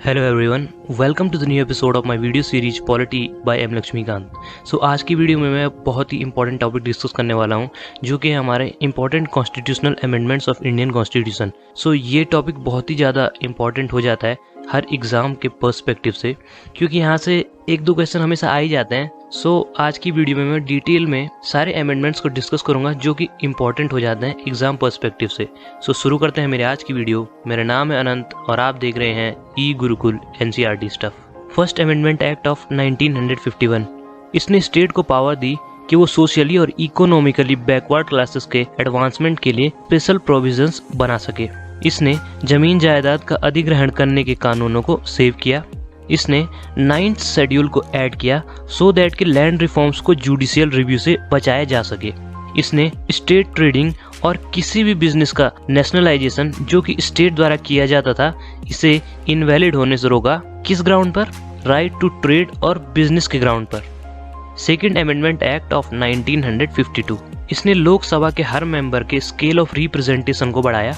Hello everyone, welcome to the new episode of my video series polity by M Lakshmikant. So आज की video में मैं बहुत ही important topic discuss करने वाला हूं, जो कि हमारे important constitutional amendments of Indian constitution. So ये टॉपिक बहुत ही ज़्यादा इंपॉर्टेंट हो जाता है हर एग्ज़ाम के पर्सपेक्टिव से, क्योंकि यहाँ से एक दो क्वेश्चन हमेशा आ ही जाते हैं। सो आज की वीडियो में मैं डिटेल में सारे अमेंडमेंट्स को डिस्कस करूंगा जो कि इंपॉर्टेंट हो जाते हैं एग्जाम पर्सपेक्टिव से। सो शुरू करते हैं मेरे आज की वीडियो। मेरा नाम है अनंत और आप देख रहे हैं e Gurukul NCERT stuff. First amendment act of 1951, इसने स्टेट को पावर दी कि वो सोशली और इकोनॉमिकली बैकवर्ड क्लासेस के एडवांसमेंट के लिए स्पेशल प्रोविजंस बना सके। इसने जमीन जायदाद का अधिग्रहण करने के कानूनों को सेव किया। इसने 9th शेड्यूल को ऐड किया सो दैट कि लैंड रिफॉर्म्स को जुडिशियल रिव्यू से बचाया जा सके। इसने स्टेट ट्रेडिंग और किसी भी बिजनेस का नेशनलाइजेशन जो कि स्टेट द्वारा किया जाता था, इसे इनवैलिड होने से रोका। किस ग्राउंड पर? राइट टू ट्रेड और बिजनेस के ग्राउंड पर। सेकेंड अमेंडमेंट एक्ट ऑफ 1952, इसने लोकसभा के हर मेंबर के स्केल ऑफ रिप्रेजेंटेशन को बढ़ाया।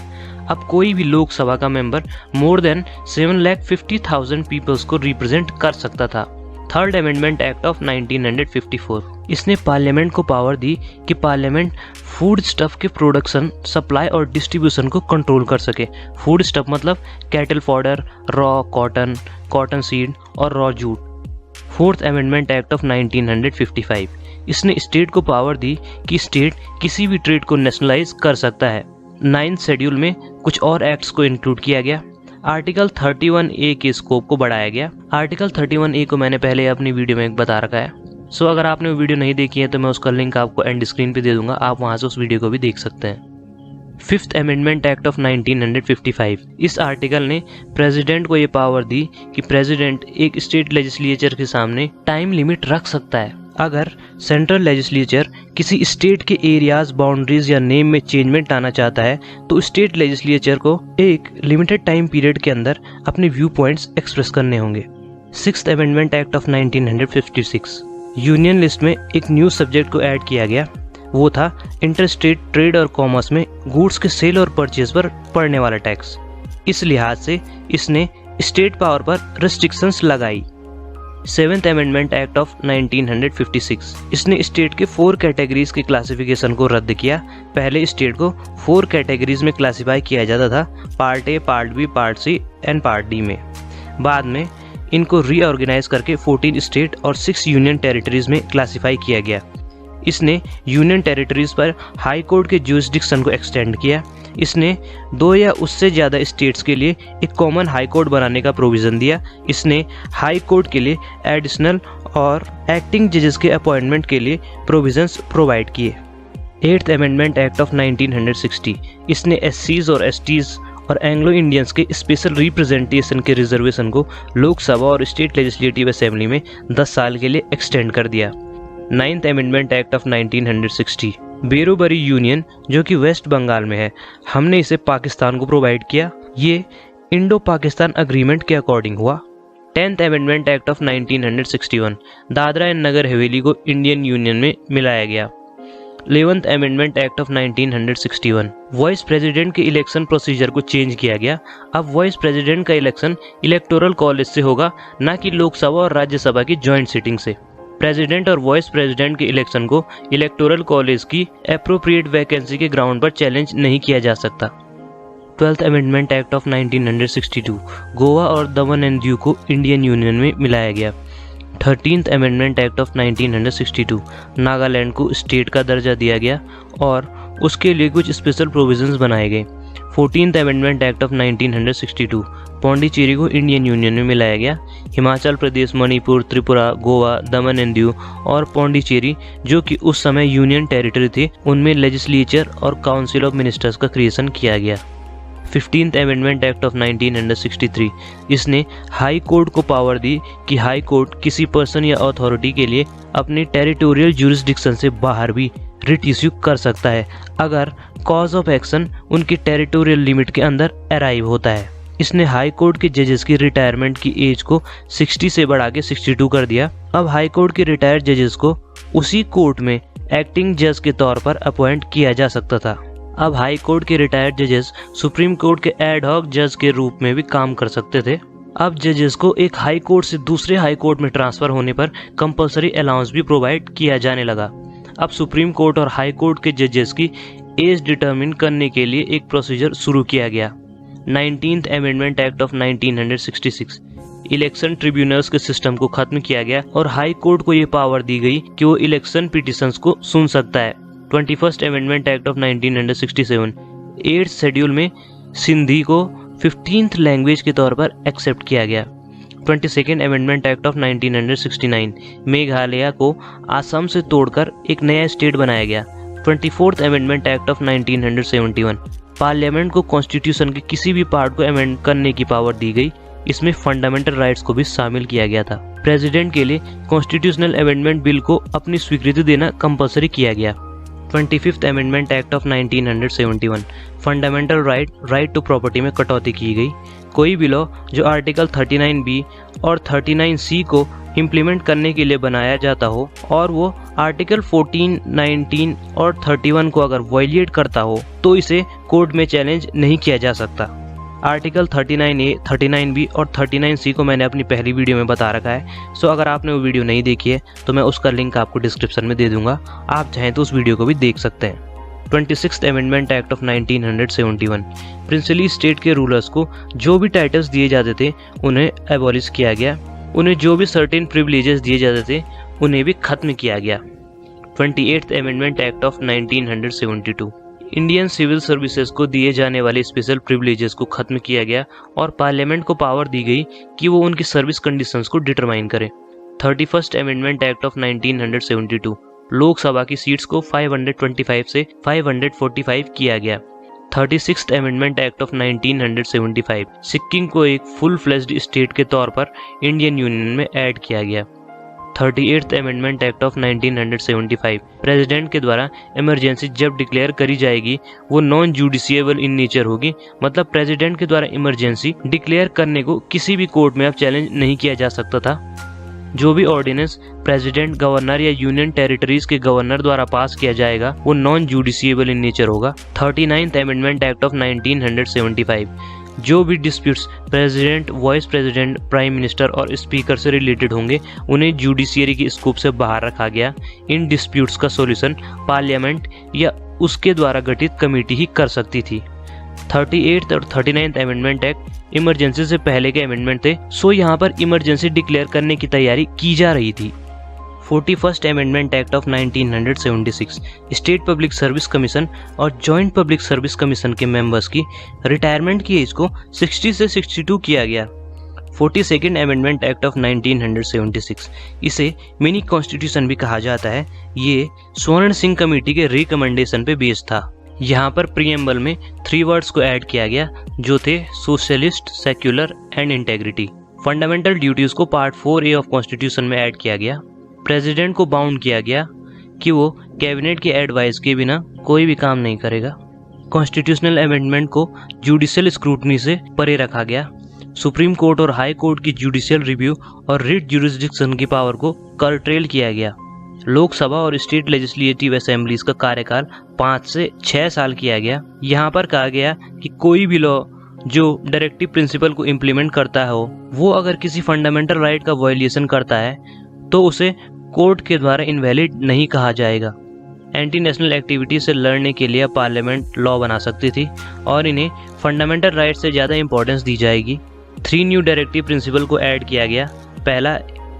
अब कोई भी लोकसभा का मेंबर मोर देन 7,50,000 पीपल्स को रिप्रेजेंट कर सकता था। थर्ड अमेंडमेंट एक्ट ऑफ 1954, इसने पार्लियामेंट को पावर दी कि पार्लियामेंट फूड स्टफ के प्रोडक्शन, सप्लाई और डिस्ट्रीब्यूशन को कंट्रोल कर सके। फूड स्टफ मतलब cattle fodder, raw cotton, cotton seed और raw jute. Fourth amendment act of 1955, इसने स्टेट को पावर दी कि स्टेट किसी भी ट्रेड को नेशनलाइज कर सकता है। 9th शेड्यूल में कुछ और एक्ट्स को इंक्लूड किया गया। आर्टिकल 31A के स्कोप को बढ़ाया गया। आर्टिकल 31A को मैंने पहले अपनी वीडियो में बता रखा है। सो अगर आपने वो वीडियो नहीं देखी है तो मैं उसका लिंक आपको एंड स्क्रीन पे दे दूंगा, आप वहां से उस वीडियो को भी देख सकते हैं। फिफ्थ अमेंडमेंट एक्ट ऑफ 1955, इस आर्टिकल ने प्रेसिडेंट को ये पावर दी कि प्रेसिडेंट एक स्टेट लेजिस्लेचर के सामने टाइम लिमिट रख सकता है। अगर सेंट्रल लेजिस्लेचर किसी स्टेट के एरियाज, बाउंड्रीज या नेम में चेंजमेंट लाना चाहता है तो स्टेट लेजिस्लेचर को एक लिमिटेड टाइम पीरियड के अंदर अपने व्यू पॉइंट्स एक्सप्रेस करने होंगे। Sixth amendment act of 1956, union list में एक न्यू सब्जेक्ट को ऐड किया गया। वो था इंटरस्टेट ट्रेड और कॉमर्स में गुड्स के सेल और परचेज पर पड़ने वाला टैक्स। इस लिहाज से इसने स्टेट पावर पर रिस्ट्रिक्शंस लगाई। सेवेंथ अमेंडमेंट एक्ट ऑफ 1956, इसने स्टेट के 4 कैटेगरीज के क्लासिफिकेशन को रद्द किया। पहले स्टेट को 4 कैटेगरीज में क्लासिफाई किया जाता था, part A, part B, part C and part D में। बाद में इनको रीऑर्गेनाइज करके 14 स्टेट और 6 यूनियन टेरिटरीज में क्लासिफाई किया गया। इसने यूनियन टेरिटरीज पर हाई कोर्ट के ज्यूरिसडिक्शन को एक्सटेंड किया। इसने 2 या उससे ज़्यादा स्टेट्स के लिए एक कॉमन हाई कोर्ट बनाने का प्रोविज़न दिया। इसने हाई कोर्ट के लिए एडिशनल और एक्टिंग जजेस के अपॉइंटमेंट के लिए प्रोविजंस प्रोवाइड किए। 8th अमेंडमेंट एक्ट ऑफ 1960, इसने एससीज और एसटीज और एंग्लो इंडियंस के स्पेशल रिप्रेजेंटेशन के रिजर्वेशन को लोकसभा और स्टेट लेजिस्लेटिव असेंबली में 10 साल के लिए एक्सटेंड कर दिया। 9th amendment act of 1960, Berubari union जो कि वेस्ट बंगाल में है, हमने इसे पाकिस्तान को प्रोवाइड किया। ये इंडो पाकिस्तान अग्रीमेंट के अकॉर्डिंग हुआ। 10th amendment act of 1961, Dadra and Nagar Haveli को इंडियन यूनियन में मिलाया गया। 11th amendment act of 1961, vice president के इलेक्शन प्रोसीजर को चेंज किया गया। अब वाइस प्रेसिडेंट का इलेक्शन इलेक्टोरल कॉलेज से होगा, न कि लोकसभा और राज्यसभा की जॉइंट सिटिंग से। प्रेसिडेंट और वाइस प्रेसिडेंट के इलेक्शन को इलेक्टोरल कॉलेज की एप्रोप्रिएट वैकेंसी के ग्राउंड पर चैलेंज नहीं किया जा सकता। 12th amendment act of 1962, Goa और दमन एंड दीव को इंडियन यूनियन में मिलाया गया। 13th amendment act of 1962, Nagaland को स्टेट का दर्जा दिया गया और उसके लिए कुछ स्पेशल प्रोविजंस बनाए गए। 14th amendment act of 1962, Pondicherry को इंडियन यूनियन में मिलाया गया। हिमाचल प्रदेश, मणिपुर, त्रिपुरा, गोवा, दमन एंड दीव और पौंडीचेरी जो कि उस समय यूनियन टेरिटरी थे, उनमें लेजिस्लेचर और काउंसिल ऑफ मिनिस्टर्स का क्रिएशन किया गया। 15th अमेंडमेंट एक्ट ऑफ 1963, इसने हाई कोर्ट को पावर दी कि हाई कोर्ट किसी पर्सन या अथॉरिटी के लिए अपनी टेरिटोरियल ज्यूरिसडिक्शन से बाहर भी रिट इश्यू कर सकता है अगर कॉज ऑफ एक्शन उनकी टेरिटोरियल लिमिट के अंदर अराइव होता है। इसने हाई कोर्ट के जजेस की रिटायरमेंट की एज को 60 से बढ़ा के 62 कर दिया। अब हाई कोर्ट के रिटायर्ड जजेस को उसी कोर्ट में एक्टिंग जज के तौर पर अपॉइंट किया जा सकता था। अब हाई कोर्ट के रिटायर्ड जजेस सुप्रीम कोर्ट के एड हॉक जज के रूप में भी काम कर सकते थे। अब जजेस को एक हाई कोर्ट से दूसरे हाई कोर्ट में ट्रांसफ़र होने पर कंपलसरी अलाउंस भी प्रोवाइड किया जाने लगा। अब सुप्रीम कोर्ट और हाई कोर्ट के जजेस की एज डिटरमिन करने के लिए एक प्रोसीजर शुरू किया गया। 19th amendment act of 1966 election tribunals के सिस्टम को खत्म किया गया और हाई कोर्ट को ये पावर दी गई कि वो इलेक्शन पिटिशंस को सुन सकता है। 21st amendment act of 1967 8th schedule में सिंधी को 15th लैंग्वेज के तौर पर एक्सेप्ट किया गया। 22nd amendment act of 1969 Meghalaya को असम से तोड़कर एक नया स्टेट बनाया गया। 24th amendment act of 1971 parliament को कॉन्स्टिट्यूशन के किसी भी पार्ट को अमेंड करने की पावर दी गई। इसमें फंडामेंटल राइट्स को भी शामिल किया गया था। प्रेसिडेंट के लिए कॉन्स्टिट्यूशनल अमेंडमेंट बिल को अपनी स्वीकृति देना कंपलसरी किया गया। 25th amendment act of 1971 fundamental right to property में कटौती की गई। कोई भी लॉ जो आर्टिकल 39B और 39C को इम्प्लीमेंट करने के लिए बनाया जाता हो और वो आर्टिकल 14, 19 और 31 को अगर वायलेट करता हो तो इसे कोर्ट में चैलेंज नहीं किया जा सकता। आर्टिकल 39A, 39B और 39C को मैंने अपनी पहली वीडियो में बता रखा है। सो अगर आपने वो वीडियो नहीं देखी है तो मैं उसका लिंक आपको डिस्क्रिप्शन में दे दूंगा, आप चाहें तो उस वीडियो को भी देख सकते हैं। 26th amendment act of 1971 princely state के रूलर्स को जो भी टाइटल्स दिए जाते थे उन्हें एबॉलिश किया गया। उन्हें जो भी सर्टेन प्रिविलेजेस दिए जाते थे उन्हें भी खत्म किया गया। 28th amendment act of 1972 Indian civil services को दिए जाने वाले स्पेशल प्रिविलेजेस को खत्म किया गया और पार्लियामेंट को पावर दी गई कि वो उनकी सर्विस कंडीशंस को डिटरमाइन करे। 31st amendment act of 1972 Lok Sabha की सीट्स को 525 से 545 किया गया। 36th amendment act of 1975 Sikkim को एक फुल फ्लेज्ड स्टेट के तौर पर इंडियन यूनियन में ऐड किया गया। 38th amendment act of 1975 president के द्वारा इमरजेंसी जब डिक्लेयर करी जाएगी वो नॉन जुडिशिएबल इन नेचर होगी, मतलब प्रेसिडेंट के द्वारा इमरजेंसी डिक्लेयर करने को किसी भी कोर्ट में अब चैलेंज नहीं किया जा सकता था। जो भी ऑर्डिनेंस प्रेसिडेंट, गवर्नर या यूनियन टेरिटरीज के गवर्नर द्वारा पास किया जाएगा वो नॉन जुडिशिएबल इन नेचर होगा। 39th अमेंडमेंट एक्ट ऑफ 1975 जो भी disputes president, vice president, prime minister और स्पीकर से रिलेटेड होंगे उन्हें जुडिशियरी की स्कोप से बाहर रखा गया। इन डिस्प्यूट्स का सॉल्यूशन पार्लियामेंट या उसके द्वारा गठित कमेटी ही कर सकती थी। 38th और 39th अमेंडमेंट एक्ट इमरजेंसी से पहले के अमेंडमेंट थे, सो यहाँ पर इमरजेंसी डिक्लेयर करने की तैयारी की जा रही थी। 41st amendment act of 1976 state public service commission और जॉइंट पब्लिक सर्विस कमीशन के मेंबर्स की रिटायरमेंट की एज को 60 से 62 किया गया। 42nd अमेंडमेंट एक्ट ऑफ 1976 इसे मिनी कॉन्स्टिट्यूशन भी कहा जाता है। ये स्वर्ण सिंह कमेटी के रिकमेंडेशन पे बेस्ड था। यहाँ पर प्रीएम्बल में 3 वर्ड्स को ऐड किया गया जो थे socialist, secular and integrity. Fundamental duties को पार्ट 4A ऑफ कॉन्स्टिट्यूशन में ऐड किया गया। प्रेसिडेंट को बाउंड किया गया कि वो कैबिनेट के एडवाइस के बिना कोई भी काम नहीं करेगा। कॉन्स्टिट्यूशनल अमेंडमेंट को जुडिशियल स्क्रूटनी से परे रखा गया। सुप्रीम कोर्ट और हाई कोर्ट की जुडिशियल रिव्यू और रिट जुरिस्डिक्शन की पावर को कर्टेल किया गया। लोकसभा और स्टेट लेजिस्लेटिव असेंबलीज का कार्यकाल 5 से 6 साल किया गया। यहाँ पर कहा गया कि कोई भी लॉ जो डायरेक्टिव प्रिंसिपल को इम्प्लीमेंट करता हो वो अगर किसी फंडामेंटल राइट का वायलेशन करता है तो उसे कोर्ट के द्वारा इनवैलिड नहीं कहा जाएगा। एंटी नेशनल एक्टिविटी से लड़ने के लिए पार्लियामेंट लॉ बना सकती थी और इन्हें फंडामेंटल राइट से ज़्यादा इंपॉर्टेंस दी जाएगी। 3 न्यू डायरेक्टिव प्रिंसिपल को ऐड किया गया। पहला,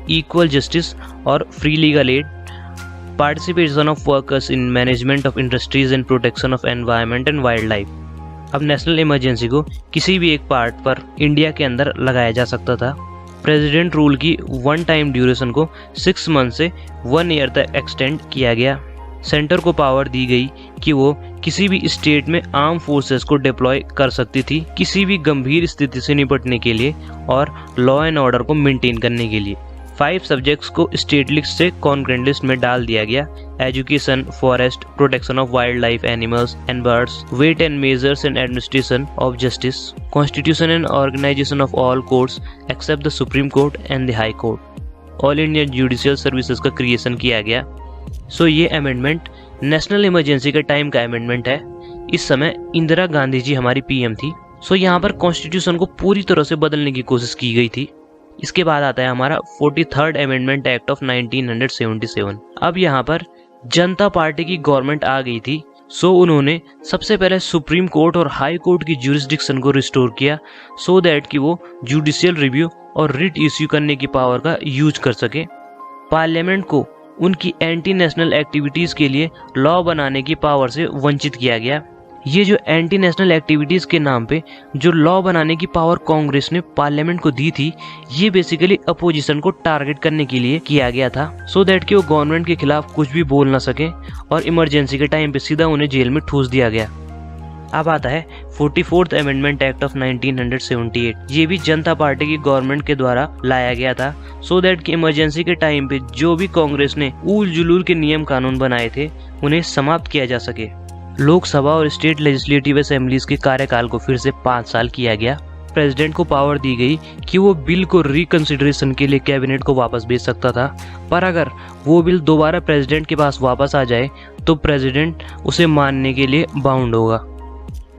इक्वल जस्टिस और free legal aid, participation of workers in management of industries and protection of environment and wild life. अब नेशनल इमरजेंसी को किसी भी एक पार्ट पर इंडिया के अंदर लगाया जा सकता था। प्रेसिडेंट रूल की 1 टाइम ड्यूरेशन को 6 मंथ से 1 ईयर तक एक्सटेंड किया गया। सेंटर को पावर दी गई कि वो किसी भी स्टेट में आर्म फोर्सेस को डिप्लॉय कर सकती थी किसी भी गंभीर स्थिति से निपटने के लिए और लॉ एंड ऑर्डर को मेंटेन करने के लिए। 5 सब्जेक्ट्स को स्टेट लिस्ट से कॉन्करेंट लिस्ट में डाल दिया गया। Education, forest, protection of wild life animals and birds, weight and measures and administration of justice, constitution and organization of all courts except the Supreme Court and the High Court. All India judicial services का creation किया गया। So ये amendment national emergency के time का amendment है। इस समय इंदिरा गांधी जी हमारी पीएम थी। सो यहाँ पर कॉन्स्टिट्यूशन को पूरी तरह से बदलने की कोशिश की गई थी। इसके बाद आता है हमारा 43rd अमेंडमेंट एक्ट ऑफ 1977। अब यहाँ पर जनता पार्टी की गवर्नमेंट आ गई थी, सो उन्होंने सबसे पहले सुप्रीम कोर्ट और हाई कोर्ट की ज्यूरिसडिक्शन को रिस्टोर किया सो दैट कि वो जुडिशियल रिव्यू और रिट इश्यू करने की पावर का यूज कर सके। पार्लियामेंट को उनकी एंटी नेशनल एक्टिविटीज के लिए लॉ बनाने की पावर से वंचित किया गया। ये जो एंटी नेशनल एक्टिविटीज के नाम पे जो लॉ बनाने की पावर कांग्रेस ने पार्लियामेंट को दी थी, ये बेसिकली अपोजिशन को टारगेट करने के लिए किया गया था सो दैट कि वो गवर्नमेंट के खिलाफ कुछ भी बोल ना सके और इमरजेंसी के टाइम पे सीधा उन्हें जेल में ठूस दिया गया। अब आता है 44th अमेंडमेंट एक्ट ऑफ 1978। ये भी जनता पार्टी की गवर्नमेंट के द्वारा लाया गया था सो दैट कि इमरजेंसी के टाइम पे जो भी कांग्रेस ने ऊल जुलूल के नियम कानून बनाए थे उन्हें समाप्त किया जा सके। लोकसभा और स्टेट लेजिस्लेटिव असेंबलीज के कार्यकाल को फिर से 5 साल किया गया। प्रेसिडेंट को पावर दी गई कि वो बिल को रिकंसिडरेशन के लिए कैबिनेट को वापस भेज सकता था, पर अगर वो बिल दोबारा प्रेसिडेंट के पास वापस आ जाए तो प्रेसिडेंट उसे मानने के लिए बाउंड होगा।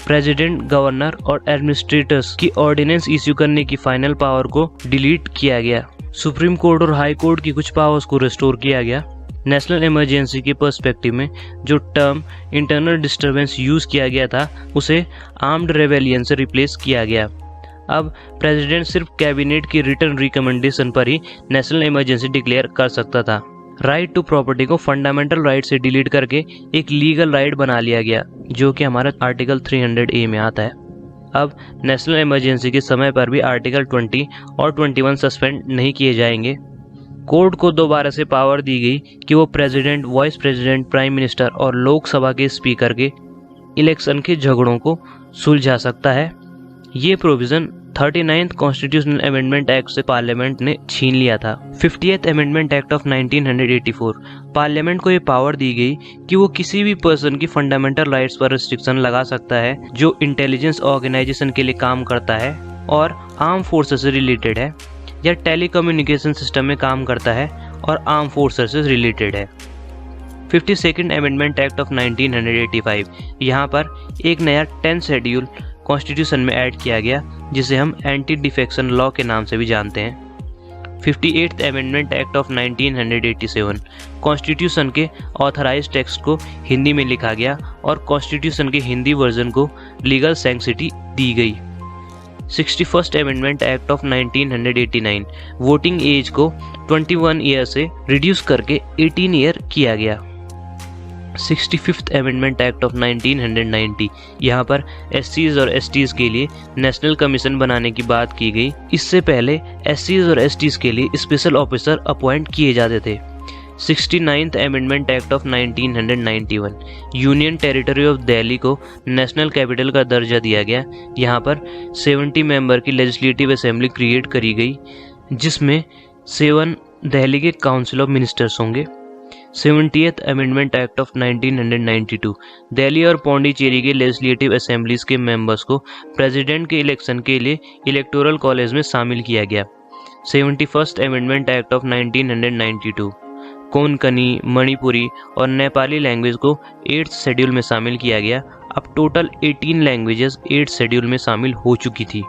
प्रेसिडेंट, गवर्नर और एडमिनिस्ट्रेटर्स की ऑर्डिनेंस इश्यू करने की फाइनल पावर को डिलीट किया गया। सुप्रीम कोर्ट और हाई कोर्ट की कुछ पावर्स को रिस्टोर किया गया। नेशनल इमरजेंसी के पर्सपेक्टिव में जो टर्म इंटरनल डिस्टर्बेंस यूज किया गया था उसे आर्म्ड रेवेलियन से रिप्लेस किया गया। अब प्रेसिडेंट सिर्फ कैबिनेट की रिटर्न रिकमेंडेशन पर ही नेशनल इमरजेंसी डिक्लेयर कर सकता था। राइट टू प्रॉपर्टी को फंडामेंटल राइट से डिलीट करके एक लीगल राइट बना लिया गया, जो कि हमारा आर्टिकल 300A में आता है। अब नेशनल इमरजेंसी के समय पर भी आर्टिकल 20 और 21 सस्पेंड नहीं किए जाएंगे। कोर्ट को दोबारा से पावर दी गई कि वो president, vice president, prime minister और लोकसभा के स्पीकर के इलेक्शन के झगड़ों को सुलझा सकता है। ये provision 39th constitutional amendment act से पार्लियामेंट ने छीन लिया था। 50th amendment act of 1984 parliament को ये पावर दी गई कि वो किसी भी पर्सन की फंडामेंटल राइट्स पर रिस्ट्रिक्शन लगा सकता है जो इंटेलिजेंस ऑर्गेनाइजेशन के लिए काम करता है और आर्म फोर्सेस से रिलेटेड है, या टेलीकम्युनिकेशन सिस्टम में काम करता है और आर्म फोर्सेस से रिलेटेड है। 52nd अमेंडमेंट एक्ट ऑफ 1985 यहाँ पर एक नया 10th शेड्यूल कॉन्स्टिट्यूशन में ऐड किया गया, जिसे हम एंटी डिफेक्शन लॉ के नाम से भी जानते हैं। 58th amendment act of 1987 constitution के ऑथराइज टेक्स्ट को हिंदी में लिखा गया और कॉन्स्टिट्यूशन के हिंदी वर्जन को लीगल सैंक्टिटी दी गई। 61st amendment act of 1989 voting age को 21 ईयर से रिड्यूस करके 18 ईयर किया गया। 65th अमेंडमेंट एक्ट ऑफ 1990 यहाँ पर एससीज और एसटीज के लिए नेशनल कमीशन बनाने की बात की गई। इससे पहले एससीज और एसटीज के लिए स्पेशल ऑफिसर अपॉइंट किए जाते थे। 69th amendment act of 1991 union territory of Delhi को नेशनल कैपिटल का दर्जा दिया गया। यहाँ पर 70 मेंबर की लेजिस्लेटिव असेंबली क्रिएट करी गई, जिसमें 7 दिल्ली के काउंसिल ऑफ मिनिस्टर्स होंगे। 70th amendment act of 1992 Delhi और पौंडीचेरी के लेजिस्लेटिव असेंबलीज के मेंबर्स को प्रेसिडेंट के इलेक्शन के लिए इलेक्टोरल कॉलेज में शामिल किया गया। 71st amendment act of 1992 Konkani, Manipuri और नेपाली लैंग्वेज को 8th शेड्यूल में शामिल किया गया। अब टोटल 18 लैंग्वेजेस 8th शेड्यूल में शामिल हो चुकी थी।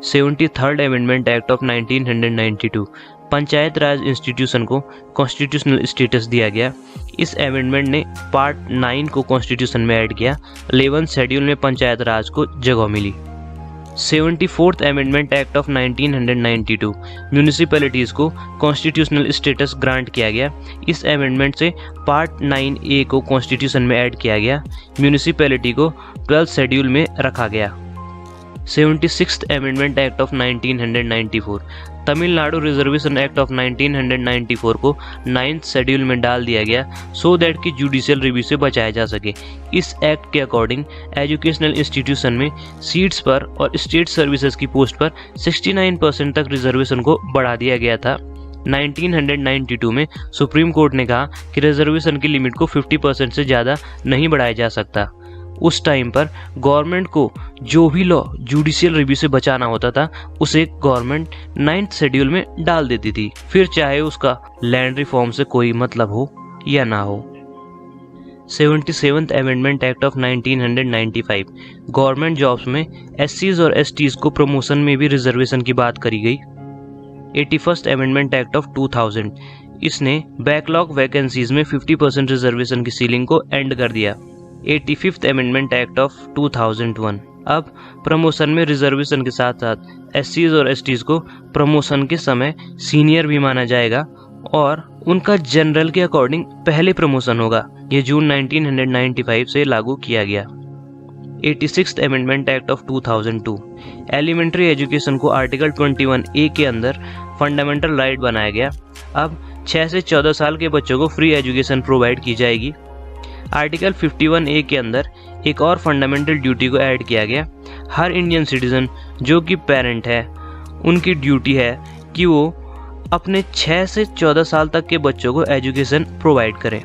73rd amendment act of 1992 panchayat Raj institution को कॉन्स्टिट्यूशनल स्टेटस दिया गया। इस अमेंडमेंट ने पार्ट 9 को कॉन्स्टिट्यूशन में ऐड किया। 11th शेड्यूल में पंचायत राज को जगह मिली। 74th amendment act of 1992 municipalities को कॉन्स्टिट्यूशनल स्टेटस ग्रांट किया गया। इस अमेंडमेंट से पार्ट 9A को कॉन्स्टिट्यूशन में ऐड किया गया। म्यूनिसिपैलिटी को 12th शेड्यूल में रखा गया। 76th amendment act of 1994 Tamil Nadu reservation act of 1994 को 9th शेड्यूल में डाल दिया गया सो दैट कि जुडिशियल रिव्यू से बचाया जा सके। इस एक्ट के अकॉर्डिंग एजुकेशनल इंस्टीट्यूशन में सीट्स पर और स्टेट सर्विसेज की पोस्ट पर 69% तक रिजर्वेशन को बढ़ा दिया गया था। 1992 में सुप्रीम कोर्ट ने कहा कि रिजर्वेशन की लिमिट को 50% से ज़्यादा नहीं बढ़ाया जा सकता। उस टाइम पर गवर्नमेंट को जो भी लॉ जुडिशियल रिव्यू से बचाना होता था उसे गवर्नमेंट 9th शेड्यूल में डाल देती थी, फिर चाहे उसका लैंड रिफॉर्म से कोई मतलब हो या ना हो। 77th amendment act of 1995 government jobs में एससीज और एसटीज को प्रमोशन में भी रिजर्वेशन की बात करी गई। 81st अमेंडमेंट एक्ट ऑफ 2000 इसने बैकलॉग वैकेंसीज में 50% रिजर्वेशन की सीलिंग को एंड कर दिया। 85th अमेंडमेंट एक्ट ऑफ 2001 अब प्रमोशन में रिजर्वेशन के साथ साथ एससीज और एसटीज को प्रमोशन के समय सीनियर भी माना जाएगा और उनका जनरल के अकॉर्डिंग पहले प्रमोशन होगा। ये जून 1995 से लागू किया गया। 86th amendment act of 2002 elementary education को आर्टिकल 21A के अंदर फंडामेंटल राइट बनाया गया। अब 6 से 14 साल के बच्चों को फ्री एजुकेशन प्रोवाइड की जाएगी। आर्टिकल 51A के अंदर एक और फंडामेंटल ड्यूटी को ऐड किया गया। हर इंडियन सिटीजन जो कि पेरेंट है उनकी ड्यूटी है कि वो अपने 6 से 14 साल तक के बच्चों को एजुकेशन प्रोवाइड करें।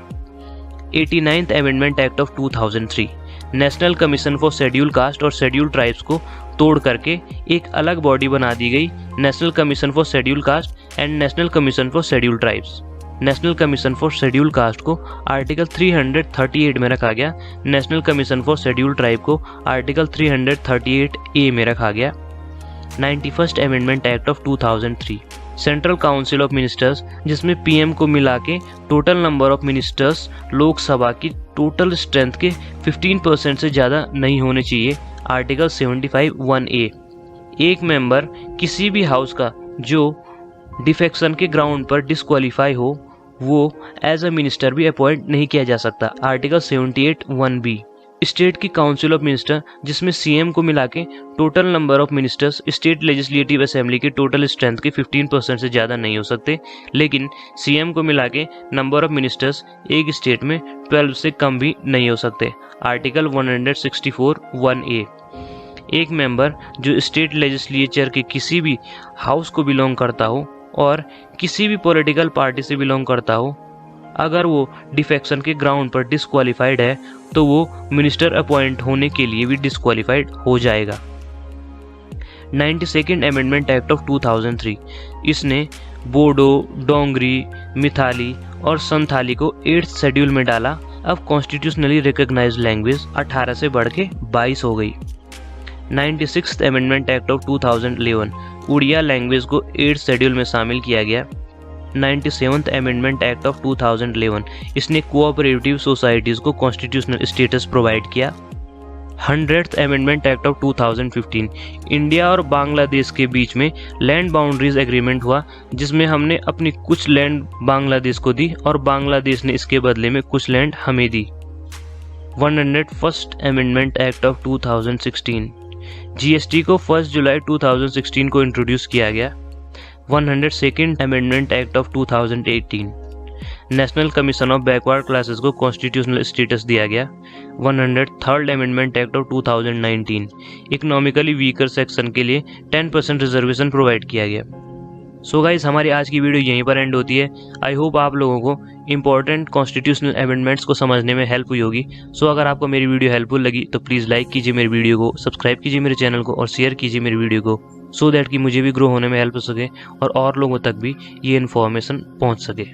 89th amendment act of 2003 national commission for schedule caste और शेड्यूल ट्राइब्स को तोड़ करके एक अलग बॉडी बना दी गई, national commission for schedule caste and national commission for schedule tribes. National commission for schedule caste को आर्टिकल 338 में रखा गया, national commission for schedule tribe को आर्टिकल 338A में रखा गया। 91st amendment act of 2003 central council of ministers जिसमें PM को मिला के total number of ministers Lok Sabha की टोटल स्ट्रेंथ के 15% से ज़्यादा नहीं होने चाहिए। आर्टिकल 75(1)(a) एक मेंबर किसी भी हाउस का जो डिफेक्शन के ग्राउंड पर डिस्क्वालीफाई हो वो एज अ मिनिस्टर भी अपॉइंट नहीं किया जा सकता। आर्टिकल 78(1)(b) स्टेट की काउंसिल ऑफ मिनिस्टर जिसमें सीएम को मिला के total number of ministers state legislative assembly के टोटल स्ट्रेंथ के 15% से ज़्यादा नहीं हो सकते, लेकिन सीएम को मिला के नंबर ऑफ मिनिस्टर्स एक स्टेट में 12 से कम भी नहीं हो सकते। आर्टिकल 164(1)(a) एक मेंबर जो स्टेट लेजिस्लेचर के किसी भी हाउस को बिलोंग करता हो और किसी भी पॉलिटिकल पार्टी से बिलोंग करता हो, अगर वो डिफेक्शन के ग्राउंड पर डिस्क्वालीफाइड है तो वो मिनिस्टर अपॉइंट होने के लिए भी डिस्क्वालीफाइड हो जाएगा। 92nd अमेंडमेंट एक्ट ऑफ 2003 इसने बोडो, डोंगरी, मिथाली और संथाली को 8th शेड्यूल में डाला। अब कॉन्स्टिट्यूशनली रिकॉग्नाइज्ड लैंग्वेज 18 से बढ़ के 22 हो गई। 96th amendment act of 2011 Oriya language को 8th शेड्यूल में शामिल किया गया। 97th अमेंडमेंट एक्ट ऑफ 2011 इसने कोऑपरेटिव सोसाइटीज़ को कॉन्स्टिट्यूशनल स्टेटस प्रोवाइड किया। 100th amendment act of 2015 India और बांग्लादेश के बीच में लैंड बाउंड्रीज एग्रीमेंट हुआ, जिसमें हमने अपनी कुछ लैंड बांग्लादेश को दी और बांग्लादेश ने इसके बदले में कुछ लैंड हमें दी। 101st amendment act of 2016 GST को 1 जुलाई 2016 को इंट्रोड्यूस किया गया। 102nd amendment act of 2018 national commission of backward classes को कॉन्स्टिट्यूशनल स्टेटस दिया गया। 103rd amendment act of 2019 economically weaker section के लिए 10% रिजर्वेशन प्रोवाइड किया गया। सो गाइस, हमारी आज की वीडियो यहीं पर एंड होती है। आई होप आप लोगों को इंपॉर्टेंट कॉन्स्टिट्यूशनल अमेंडमेंट्स को समझने में हेल्प हुई होगी। सो अगर आपको मेरी वीडियो हेल्पफुल लगी तो प्लीज़ लाइक कीजिए मेरी वीडियो को, सब्सक्राइब कीजिए मेरे चैनल को और शेयर कीजिए मेरी वीडियो को, सो दैट कि मुझे भी ग्रो होने में हेल्प हो सके और लोगों तक भी ये इन्फॉर्मेशन पहुंच सके।